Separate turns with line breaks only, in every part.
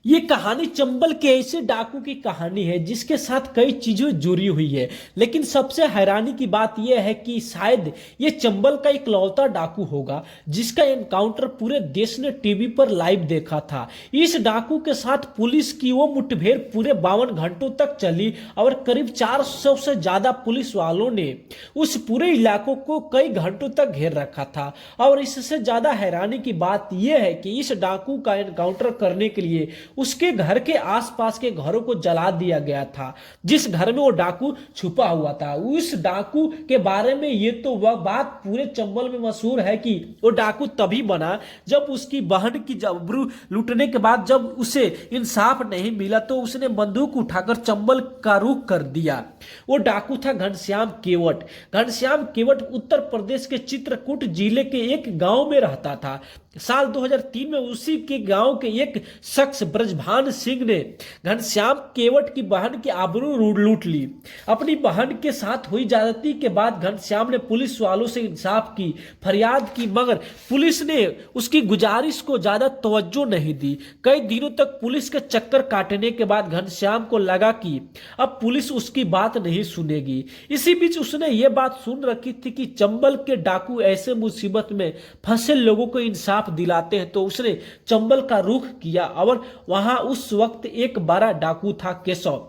ये कहानी चंबल के ऐसे डाकू की कहानी है जिसके साथ कई चीजें जुड़ी हुई है। लेकिन सबसे हैरानी की बात यह है कि शायद ये चंबल का इकलौता डाकू होगा जिसका एनकाउंटर पूरे देश ने टीवी पर लाइव देखा था। इस डाकू के साथ पुलिस की वो मुठभेड़ पूरे 52 घंटों तक चली और करीब 400 से ज्यादा पुलिस वालों ने उस पूरे इलाकों को कई घंटों तक घेर रखा था। और इससे ज्यादा हैरानी की बात यह है कि इस डाकू का एनकाउंटर करने के लिए उसके घर के आसपास के घरों को जला दिया गया था जिस घर में वो डाकू छुपा हुआ था। उस डाकू के बारे में ये तो वह बात पूरे चंबल में मशहूर है कि वो डाकू तभी बना जब उसकी बहन की जबरू लूटने के बाद जब उसे इंसाफ नहीं मिला तो उसने बंदूक उठाकर चंबल का रुख कर दिया। वो डाकू था घनश्याम केवट। घनश्याम केवट उत्तर प्रदेश के चित्रकूट जिले के एक गांव में रहता था। साल 2003 में उसी के गांव के एक शख्स ब्रजभान सिंह ने घनश्याम केवट की बहन की आबरू लूट ली। अपनी बहन के साथ हुई ज्यादती के बाद घनश्याम ने पुलिस वालों से इंसाफ की फरियाद की, मगर पुलिस ने उसकी गुजारिश को ज्यादा तवज्जो नहीं दी। कई दिनों तक पुलिस के चक्कर काटने के बाद घनश्याम को लगा कि अब पुलिस उसकी बात नहीं सुनेगी। इसी बीच उसने ये बात सुन रखी थी कि चंबल के डाकू ऐसे मुसीबत में फंसे लोगों को इंसाफ दिलाते हैं, तो उसने चंबल का रुख किया और वहां उस वक्त एक बड़ा डाकू था केशव।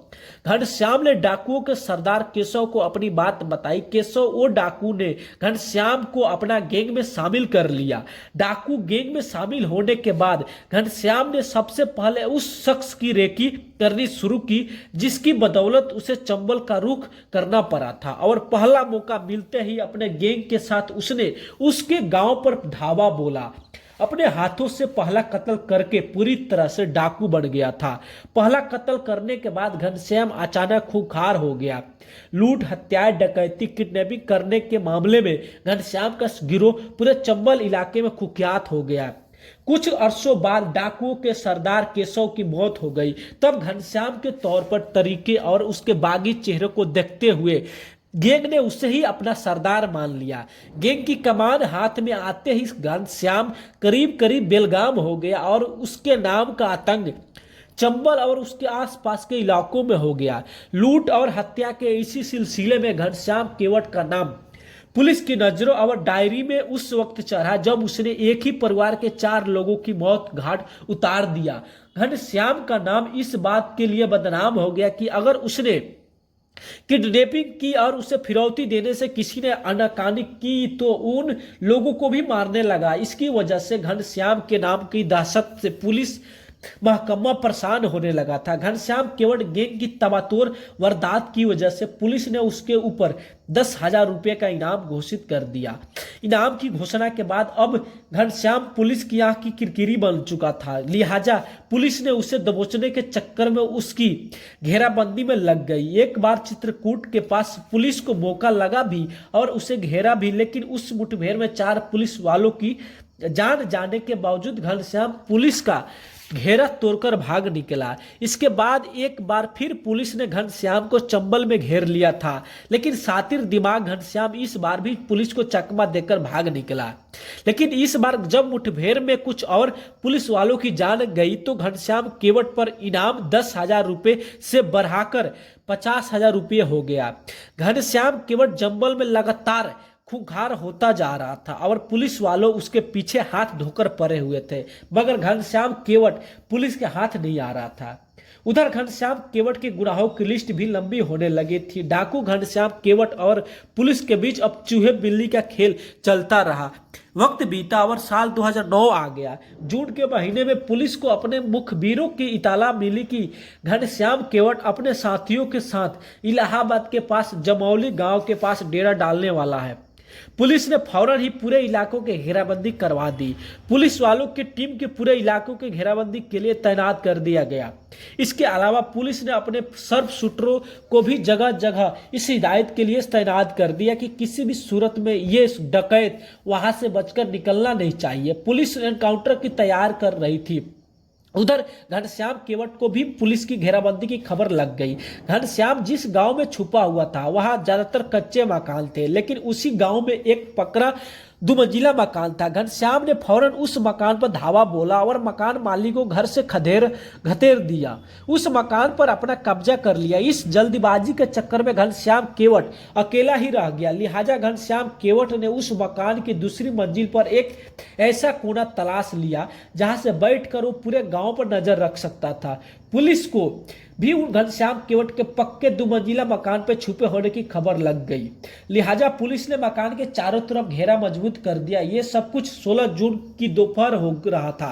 घनश्याम ने डाकुओं के सरदार केशव को अपनी बात बताई। केशव वो डाकू ने घनश्याम को अपना गैंग में शामिल कर लिया। डाकू गैंग में शामिल होने के बाद घनश्याम ने सबसे पहले उस शख्स की रेकी करनी शुरू की जिसकी बदौलत उसे चंबल का रुख करना पड़ा था। और पहला मौका मिलते ही अपने गैंग के साथ उसने उसके गांव पर धावा बोला। अपने हाथों से पहला कत्ल करके पूरी तरह से डाकू बन गया था। पहला कत्ल करने के बाद घनश्याम अचानक खूंखार हो गया। लूट, हत्याएं, डकैती, किडनैपिंग करने के मामले में घनश्याम का गिरोह पूरे चंबल इलाके में कुख्यात हो गया। कुछ अरसों बाद डाकुओं के सरदार केशव की मौत हो गई। तब घनश्याम के तौर पर तरीके और उसके बागी चेहरे को देखते हुए गैंग ने उसे ही अपना सरदार मान लिया। गैंग की कमान हाथ में आते ही घनश्याम करीब करीब बेलगाम हो गया और उसके नाम का आतंक चंबल और उसके आसपास के इलाकों में हो गया। लूट और हत्या के इसी सिलसिले में घनश्याम केवट का नाम पुलिस की नजरों और डायरी में उस वक्त चढ़ा जब उसने एक ही परिवार के 4 लोगों की मौत घाट उतार दिया। घनश्याम का नाम इस बात के लिए बदनाम हो गया कि अगर उसने किडनैपिंग की और उसे फिरौती देने से किसी ने आनाकानी की तो उन लोगों को भी मारने लगा। इसकी वजह से घनश्याम के नाम की दहशत से पुलिस महकमा परेशान होने लगा था। घनश्याम केवट गैंग की तबातोड़ वारदात की वजह से पुलिस ने उसके ऊपर 10,000 रुपये का इनाम घोषित कर दिया। इनाम की घोषणा के बाद अब घनश्याम पुलिस की आंख की किरकिरी बन चुका था, लिहाजा पुलिस ने उसे दबोचने के चक्कर में उसकी घेराबंदी में लग गई। एक बार चित्रकूट के पास पुलिस को मौका लगा भी और उसे घेरा भी, लेकिन उस मुठभेड़ में 4 पुलिस वालों की जान जाने के बावजूद घनश्याम पुलिस का घेरा तोड़कर भाग निकला। इसके बाद एक बार फिर पुलिस ने घनश्याम को चंबल में घेर लिया था, लेकिन शातिर दिमाग घनश्याम इस बार भी पुलिस को चकमा देकर भाग निकला। लेकिन इस बार जब मुठभेड़ में कुछ और पुलिस वालों की जान गई तो घनश्याम केवट पर इनाम 10,000 रुपये से बढ़ाकर 50,000 रुपये हो गया। घनश्याम केवट चंबल में लगातार खूंखार होता जा रहा था और पुलिस वालों उसके पीछे हाथ धोकर पड़े हुए थे, मगर घनश्याम केवट पुलिस के हाथ नहीं आ रहा था। उधर घनश्याम केवट के गुनाहों की लिस्ट भी लंबी होने लगी थी। डाकू घनश्याम केवट और पुलिस के बीच अब चूहे बिल्ली का खेल चलता रहा। वक्त बीता और साल 2009 आ गया। जून के महीने में पुलिस को अपने मुखबिरों की इताला मिली कि घनश्याम केवट अपने साथियों के साथ इलाहाबाद के पास जमौली गांव के पास डेरा डालने वाला है। पुलिस ने फौरन ही पूरे इलाकों के घेराबंदी करवा दी। पुलिस वालों की टीम के पूरे इलाकों के घेराबंदी के लिए तैनात कर दिया गया। इसके अलावा पुलिस ने अपने सर्प शूटरों को भी जगह जगह इस हिदायत के लिए तैनात कर दिया कि किसी भी सूरत में ये डकैत वहां से बचकर निकलना नहीं चाहिए। पुलिस एनकाउंटर की तैयार कर रही थी। उधर घनश्याम केवट को भी पुलिस की घेराबंदी की खबर लग गई। घनश्याम जिस गांव में छुपा हुआ था वहां ज्यादातर कच्चे मकान थे, लेकिन उसी गांव में एक पकड़ा दुमंजिला मकान था। घनश्याम ने फौरन उस मकान पर धावा बोला और मकान मालिक को घर से घतेर दिया, उस मकान पर अपना कब्जा कर लिया। इस जल्दबाजी के चक्कर में घनश्याम केवट अकेला ही रह गया। लिहाजा घनश्याम केवट ने उस मकान की दूसरी मंजिल पर एक ऐसा कोना तलाश लिया जहां से बैठकर वो पूरे गांव पर नजर रख सकता था। पुलिस को भी उन घनश्याम केवट के पक्के दुमंजिला मकान पर छुपे होने की खबर लग गई। लिहाजा पुलिस ने मकान के चारों तरफ घेरा मजबूत कर दिया। ये सब कुछ 16 जून की दोपहर हो रहा था।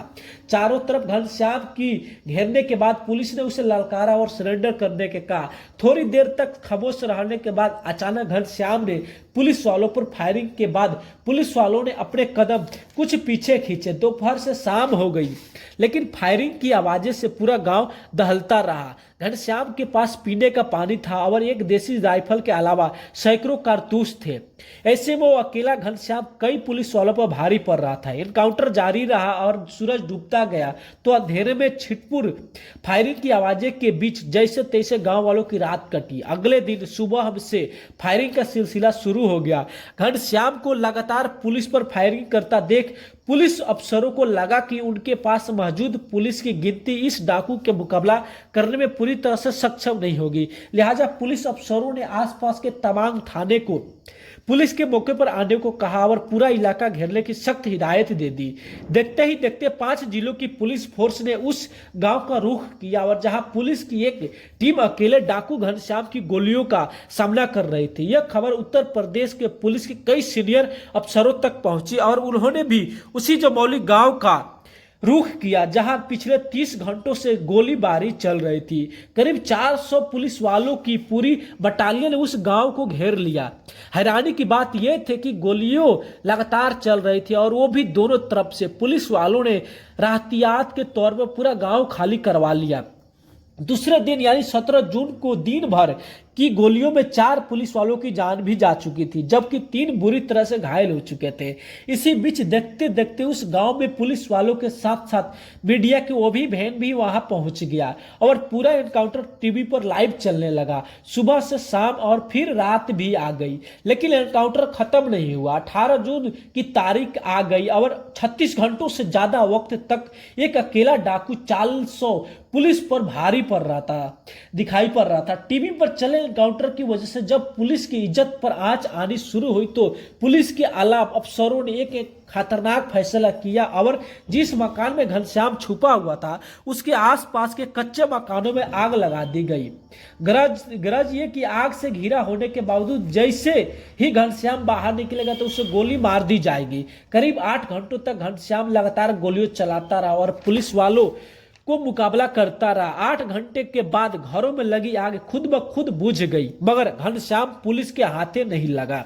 चारों तरफ घनश्याम की घेरने के बाद पुलिस ने उसे ललकारा और सरेंडर करने के कहा। थोड़ी देर तक खामोश रहने के बाद अचानक घनश्याम ने पुलिस वालों पर फायरिंग के बाद पुलिस वालों ने अपने कदम कुछ पीछे खींचे। दोपहर से शाम हो गई, लेकिन फायरिंग की आवाजें से पूरा गांव दहलता रहा। घनश्याम के पास पीने का पानी था और एक देसी राइफल के अलावा सैकड़ों कारतूस थे। ऐसे में वो अकेला घनश्याम कई पुलिस वालों पर भारी पड़ रहा था। एनकाउंटर जारी रहा और सूरज डूबता गया तो अंधेरे में छिटपुर फायरिंग की आवाजें के बीच जैसे तैसे गांव वालों की रात कटी। अगले दिन सुबह से फायरिंग का सिलसिला शुरू हो गया। घनश्याम को लगातार पुलिस पर फायरिंग करता देख पुलिस अफसरों को लगा कि उनके पास मौजूद पुलिस की गिनती इस डाकू के मुकाबला करने में पूरी तरह से सक्षम नहीं होगी। लिहाजा पुलिस अफसरों ने आसपास के तमाम थाने को पुलिस के मौके पर आने को कहा और पूरा इलाका घेरने की सख्त हिदायत दे दी। देखते ही देखते 5 जिलों की पुलिस फोर्स ने उस गांव का रुख किया और जहां पुलिस की एक टीम अकेले डाकू घनश्याम की गोलियों का सामना कर रही थी। यह खबर उत्तर प्रदेश के पुलिस के कई सीनियर अफसरों तक पहुंची और उन्होंने भी उसी जमौली गांव का रुख किया जहां पिछले 30 घंटों से गोलीबारी चल रही थी। करीब 400 पुलिस वालों की पूरी बटालियन ने उस गांव को घेर लिया। हैरानी की बात यह थी कि गोलियों लगातार चल रही थी और वो भी दोनों तरफ से। पुलिस वालों ने राहतियात के तौर पर पूरा गांव खाली करवा लिया। दूसरे दिन यानी 17 जून को दिन भर की गोलियों में 4 पुलिस वालों की जान भी जा चुकी थी, जबकि 3 बुरी तरह से घायल हो चुके थे। इसी बीच देखते देखते उस गांव में पुलिस वालों के साथ साथ मीडिया की वो भी बहन भी वहां पहुंच गया और पूरा एनकाउंटर टीवी पर लाइव चलने लगा। सुबह से शाम और फिर रात भी आ गई, लेकिन एनकाउंटर खत्म नहीं हुआ। 18 जून की तारीख आ गई और 36 घंटों से ज्यादा वक्त तक एक अकेला डाकू 400 पुलिस पर भारी दिखाई पड़ रहा था। टीवी पर चले एनकाउंटर की वजह से जब पुलिस की इज्जत पर आंच आनी शुरू हुई तो पुलिस के आला अफसरों ने एक खतरनाक फैसला किया और जिस मकान में घनश्याम छुपा हुआ था उसके आसपास के कच्चे मकानों में आग लगा दी गई। गरज ये कि आग से घिरा होने के बावजूद जैसे ही घनश्याम बाहर निकलेगा तो उसे गोली मार दी जाएगी। करीब 8 घंटों तक घनश्याम लगातार गोलियों चलाता रहा और पुलिस वालों को मुकाबला करता रहा। 8 घंटे के बाद घरों में लगी आग खुद ब खुद बुझ गई, मगर घनश्याम पुलिस के हाथे नहीं लगा।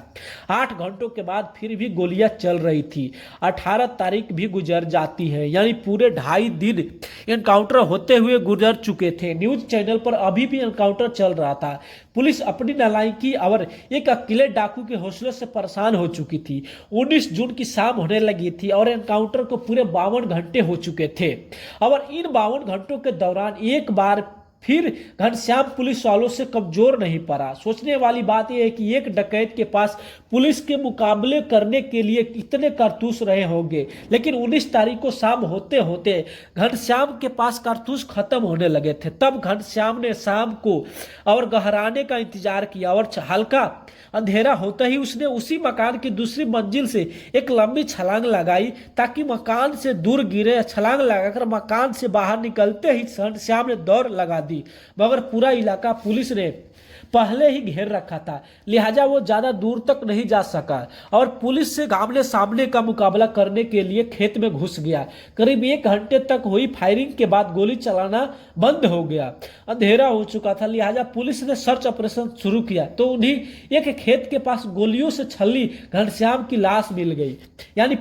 8 घंटों के बाद फिर भी गोलियां चल रही थी। 18 तारीख भी गुजर जाती है, यानी पूरे 2.5 दिन एनकाउंटर होते हुए गुजर चुके थे। न्यूज चैनल पर अभी भी एनकाउंटर चल रहा था। पुलिस अपनी नालायकी और एक अकेले डाकू के हौसले से परेशान हो चुकी थी। 19 जून की शाम होने लगी थी और एनकाउंटर को पूरे 52 घंटे हो चुके थे और इन 52 घंटों के दौरान एक बार फिर घनश्याम पुलिस वालों से कमजोर नहीं पड़ा। सोचने वाली बात यह है कि एक डकैत के पास पुलिस के मुकाबले करने के लिए इतने कारतूस रहे होंगे, लेकिन 19 तारीख को शाम होते होते घनश्याम के पास कारतूस खत्म होने लगे थे। तब घनश्याम ने शाम को और गहराने का इंतजार किया और हल्का अंधेरा होते ही उसने उसी मकान की दूसरी मंजिल से एक लंबी छलांग लगाई ताकि मकान से दूर गिरे। छलांग लगाकर मकान से बाहर निकलते ही घनश्याम ने दौड़ लगा दी, मगर पूरा इलाका पुलिस ने पहले ही घेर रखा था, लिहाजा वो ज्यादा दूर तक नहीं जा सका और पुलिस से आमने सामने का मुकाबला करने के लिए खेत में घुस गया। करीब 1 घंटे तक हुई फायरिंग के बाद गोली चलाना बंद हो गया। अंधेरा हो चुका था, लिहाजा पुलिस ने सर्च ऑपरेशन शुरू किया तो उन्हीं एक खेत के पास गोलियों से छली घनश्याम की लाश मिल गई। यानी